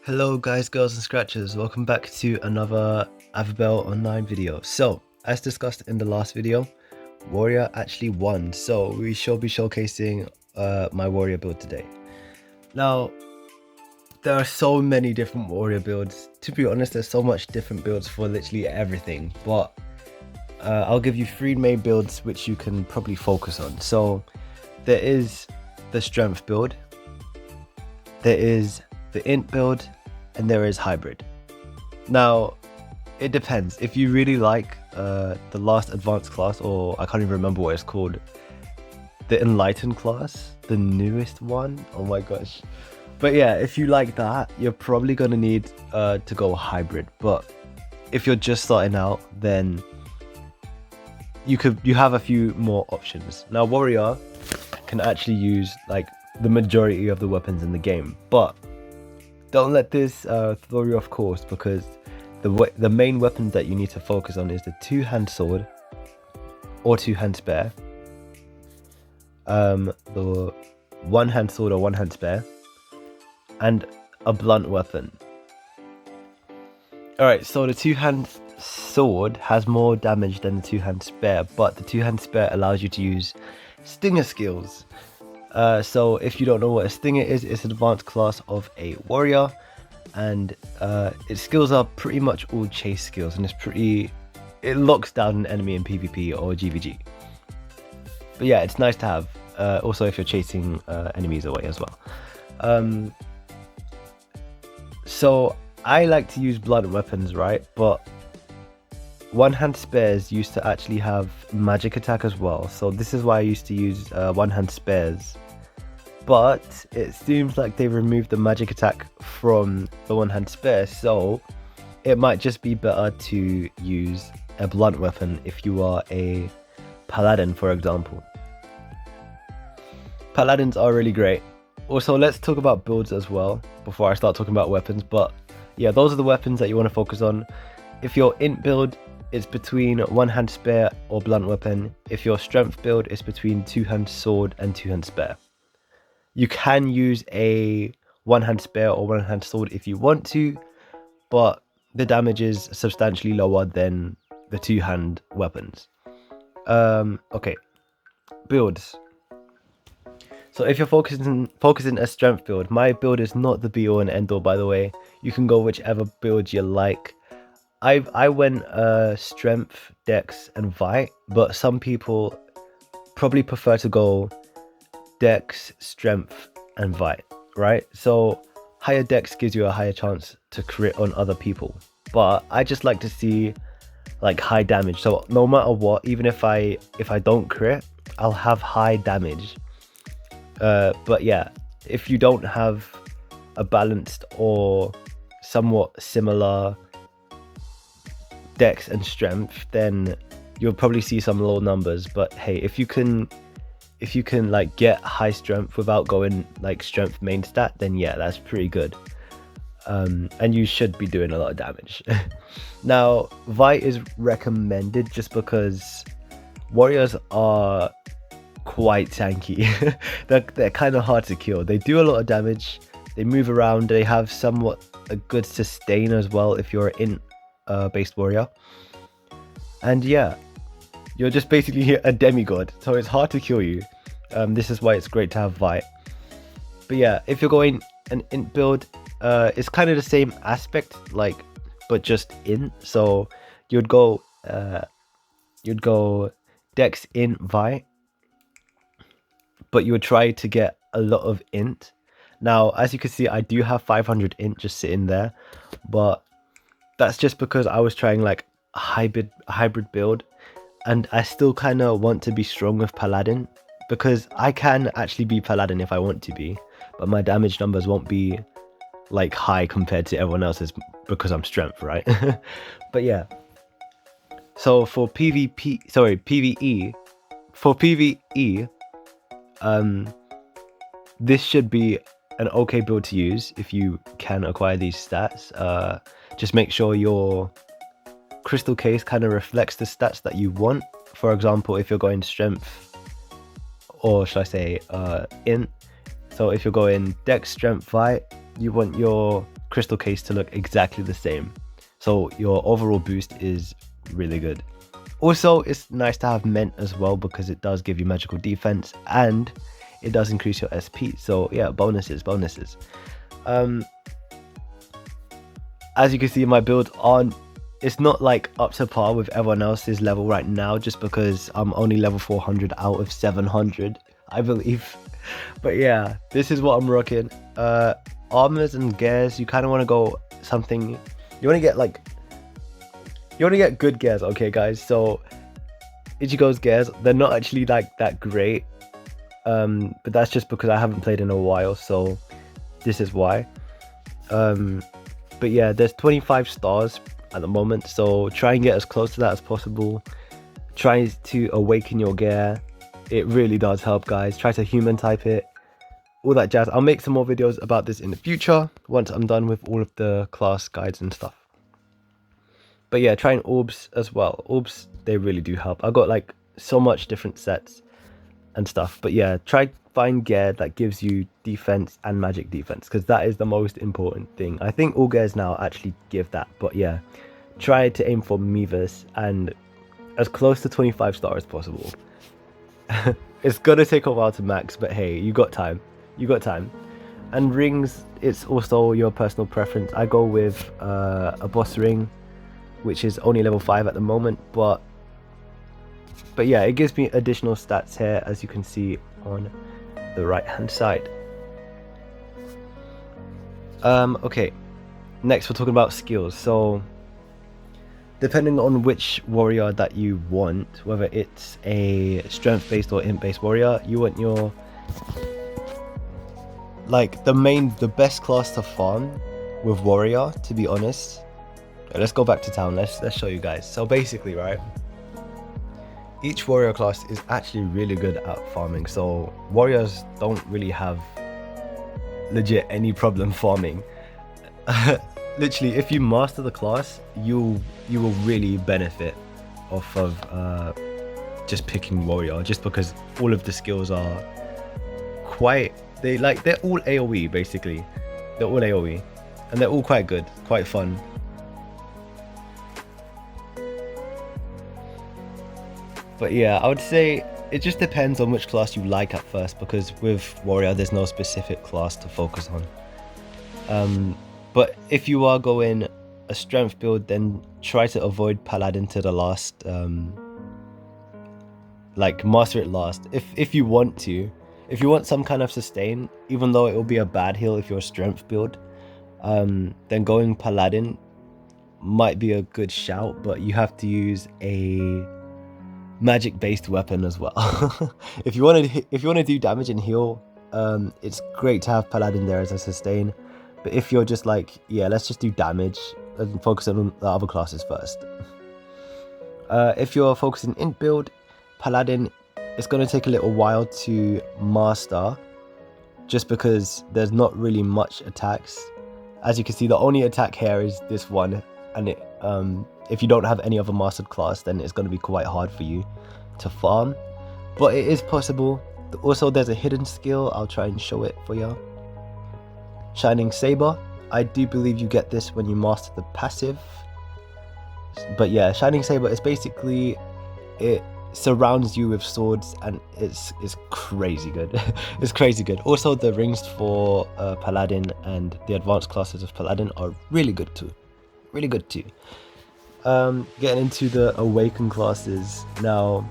Hello guys, girls and scratchers, welcome back to another Avabel online video. So, as discussed in the last video, Warrior actually won, so we shall be showcasing my Warrior build today. Now, there are so many different Warrior builds. To be honest, there's so much different builds for literally everything, but I'll give you 3 main builds which you can probably focus on. So, there is the strength build, there is the int build, and there is hybrid. Now, it depends. If you really like the last advanced class, or I can't even remember what it's called, the enlightened class, the newest one, oh my gosh. But yeah, if you like that, you're probably gonna need to go hybrid. But if you're just starting out, then you have a few more options. Now, Warrior can actually use like the majority of the weapons in the game, but don't let this throw you off course, because the main weapons that you need to focus on is the 2-hand sword or 2-hand spear, the 1-hand sword or 1-hand spear, and a blunt weapon. Alright, so the 2-hand sword has more damage than the 2-hand spear, but the 2-hand spear allows you to use stinger skills. So if you don't know what a stinger is, it's an advanced class of a warrior, and its skills are pretty much all chase skills, and it locks down an enemy in PvP or GVG. But yeah, it's nice to have, also if you're chasing enemies away as well. So I like to use blunt weapons, right? But 1-hand spears used to actually have magic attack as well, so this is why I used to use 1-hand spears. But it seems like they've removed the magic attack from the 1-hand spear, so it might just be better to use a blunt weapon if you are a paladin, for example. Paladins are really great. Also, let's talk about builds as well before I start talking about weapons. But yeah, those are the weapons that you want to focus on. If your int build, it's between 1-hand spear or blunt weapon. If your strength build, it's between 2-hand sword and 2-hand spear. You can use a 1-hand spear or 1-hand sword if you want to, but the damage is substantially lower than the 2-hand weapons. Okay, builds. So if you're focusing a strength build, my build is not the be all and end all, by the way. You can go whichever build you like. I went strength, dex, and vite, but some people probably prefer to go dex, strength, and vite, right? So higher dex gives you a higher chance to crit on other people, but I just like to see like high damage. So no matter what, even if I don't crit, I'll have high damage. But yeah, if you don't have a balanced or somewhat similar dex and strength, then you'll probably see some low numbers. But hey, if you can like get high strength without going like strength main stat, then yeah, that's pretty good. And you should be doing a lot of damage. Now, vite is recommended just because warriors are quite tanky. they're kind of hard to kill. They do a lot of damage, they move around, they have somewhat a good sustain as well if you're an int based warrior, and yeah, you're just basically a demigod, so it's hard to kill you. This is why it's great to have vite. But yeah, if you're going an int build, it's kind of the same aspect, like, but just int. So you'd go dex, int, vite, but you would try to get a lot of int. Now, as you can see, I do have 500 int just sitting there, but that's just because I was trying like a hybrid build, and I still kind of want to be strong with paladin, because I can actually be paladin if I want to be, but my damage numbers won't be like high compared to everyone else's because I'm strength, right? But yeah, so for PvE, this should be an okay build to use if you can acquire these stats. Just make sure your crystal case kind of reflects the stats that you want. For example, if you're going strength, or should I say int, so if you're going dex, strength, vite, you want your crystal case to look exactly the same. So your overall boost is really good. Also, it's nice to have Mint as well because it does give you magical defense and it does increase your SP. So yeah, bonuses. As you can see, my builds aren't, it's not like up to par with everyone else's level right now, just because I'm only level 400 out of 700, I believe. But yeah, this is what I'm rocking. Armors and gears, you kind of want to go something, you want to get good gears, okay guys? So Ichigo's gears, they're not actually like that great, but that's just because I haven't played in a while, so this is why. But yeah, there's 25 stars at the moment, so try and get as close to that as possible. Try to awaken your gear, it really does help, guys. Try to human type it, all that jazz. I'll make some more videos about this in the future once I'm done with all of the class guides and stuff. But yeah, trying orbs as well. Orbs, they really do help. I've got like so much different sets and stuff. But yeah, try find gear that gives you defense and magic defense, because that is the most important thing. I think all gears now actually give that. But yeah, try to aim for Midas and as close to 25 stars as possible. It's gonna take a while to max, but hey, you got time. And rings, it's also your personal preference. I go with a boss ring, which is only level 5 at the moment, but yeah, it gives me additional stats here, as you can see on the right hand side. Okay, next we're talking about skills. So depending on which warrior that you want, whether it's a strength based or int based warrior, you want your, like, the best class to farm with warrior, to be honest. Let's go back to town. Let's show you guys. So basically, right, each warrior class is actually really good at farming. So warriors don't really have legit any problem farming. Literally, if you master the class, you will really benefit off of just picking warrior, just because all of the skills are quite, they're all AoE basically. They're all AoE and they're all quite good, quite fun. But yeah, I would say it just depends on which class you like at first, because with warrior there's no specific class to focus on. But if you are going a strength build, then try to avoid paladin to the last, like master it last if you want to. If you want some kind of sustain, even though it will be a bad heal if you're a strength build, then going paladin might be a good shout, but you have to use a magic based weapon as well. If you want to do damage and heal, it's great to have paladin there as a sustain. But if you're just like, yeah, let's just do damage and focus on the other classes first. If you're focusing int build, paladin, it's going to take a little while to master, just because there's not really much attacks. As you can see, the only attack here is this one, and it if you don't have any other mastered class, then it's going to be quite hard for you to farm, but it is possible. Also, there's a hidden skill. I'll try and show it for you. Shining Saber. I do believe you get this when you master the passive. But yeah, Shining Saber is basically, it surrounds you with swords, and it's crazy good. It's crazy good. Also, the rings for Paladin and the advanced classes of Paladin are really good too. Getting into the awakened classes now.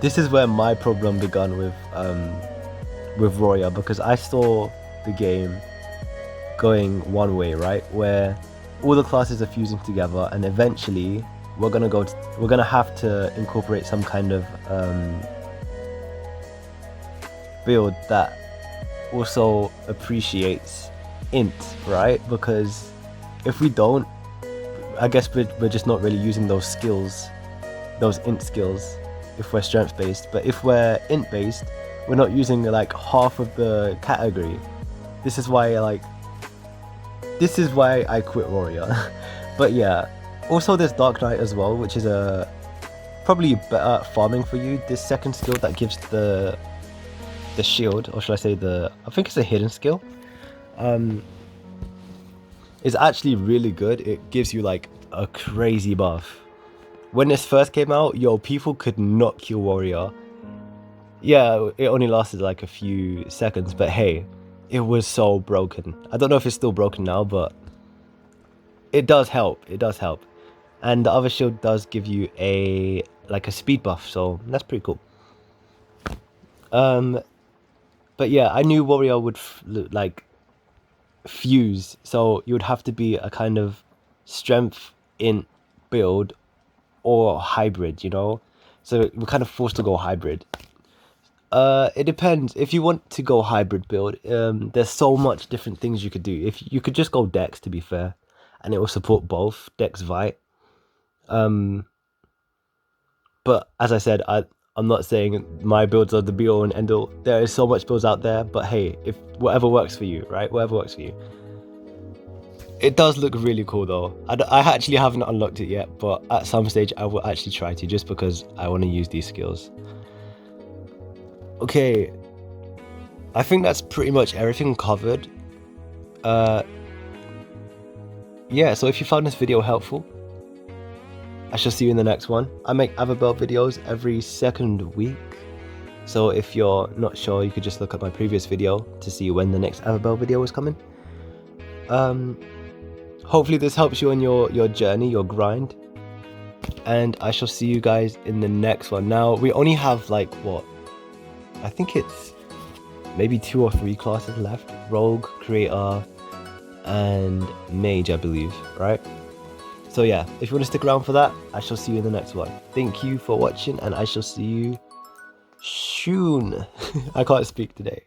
This is where my problem began with warrior, because I saw the game going one way, right, where all the classes are fusing together, and eventually we're gonna have to incorporate some kind of build that also appreciates int, right? Because if we don't, I guess we're just not really using those skills, those int skills, if we're strength based. But if we're int based, we're not using like half of the category. This is why I quit warrior. But yeah, also there's Dark Knight as well, which is probably better at farming for you. This second skill that gives the shield, or should I say I think it's a hidden skill. is actually really good. It gives you like a crazy buff. When this first came out, yo, people could not kill warrior. Yeah, it only lasted like a few seconds, but hey, it was so broken. I don't know if it's still broken now, but it does help. It does help. And the other shield does give you a like a speed buff, so that's pretty cool. But yeah, I knew warrior would like fuse, so you would have to be a kind of strength in build or hybrid, you know. So we're kind of forced to go hybrid. It depends. If you want to go hybrid build, there's so much different things you could do. If you could just go Dex, to be fair, and it will support both Dex Vite. But as I said, I'm not saying my builds are the be all and end all. There is so much builds out there, but hey, if whatever works for you, right? Whatever works for you. It does look really cool though. I actually haven't unlocked it yet, but at some stage I will actually try to, just because I want to use these skills. Okay, I think that's pretty much everything covered. Yeah, so if you found this video helpful, I shall see you in the next one. I make Avabel videos every second week. So if you're not sure, you could just look at my previous video to see when the next Avabel video is coming. Hopefully this helps you on your journey, your grind. And I shall see you guys in the next one. Now, we only have like, what? I think it's maybe 2 or 3 classes left. Rogue, Creator, and Mage, I believe, right? So yeah, if you want to stick around for that, I shall see you in the next one. Thank you for watching, and I shall see you soon. I can't speak today.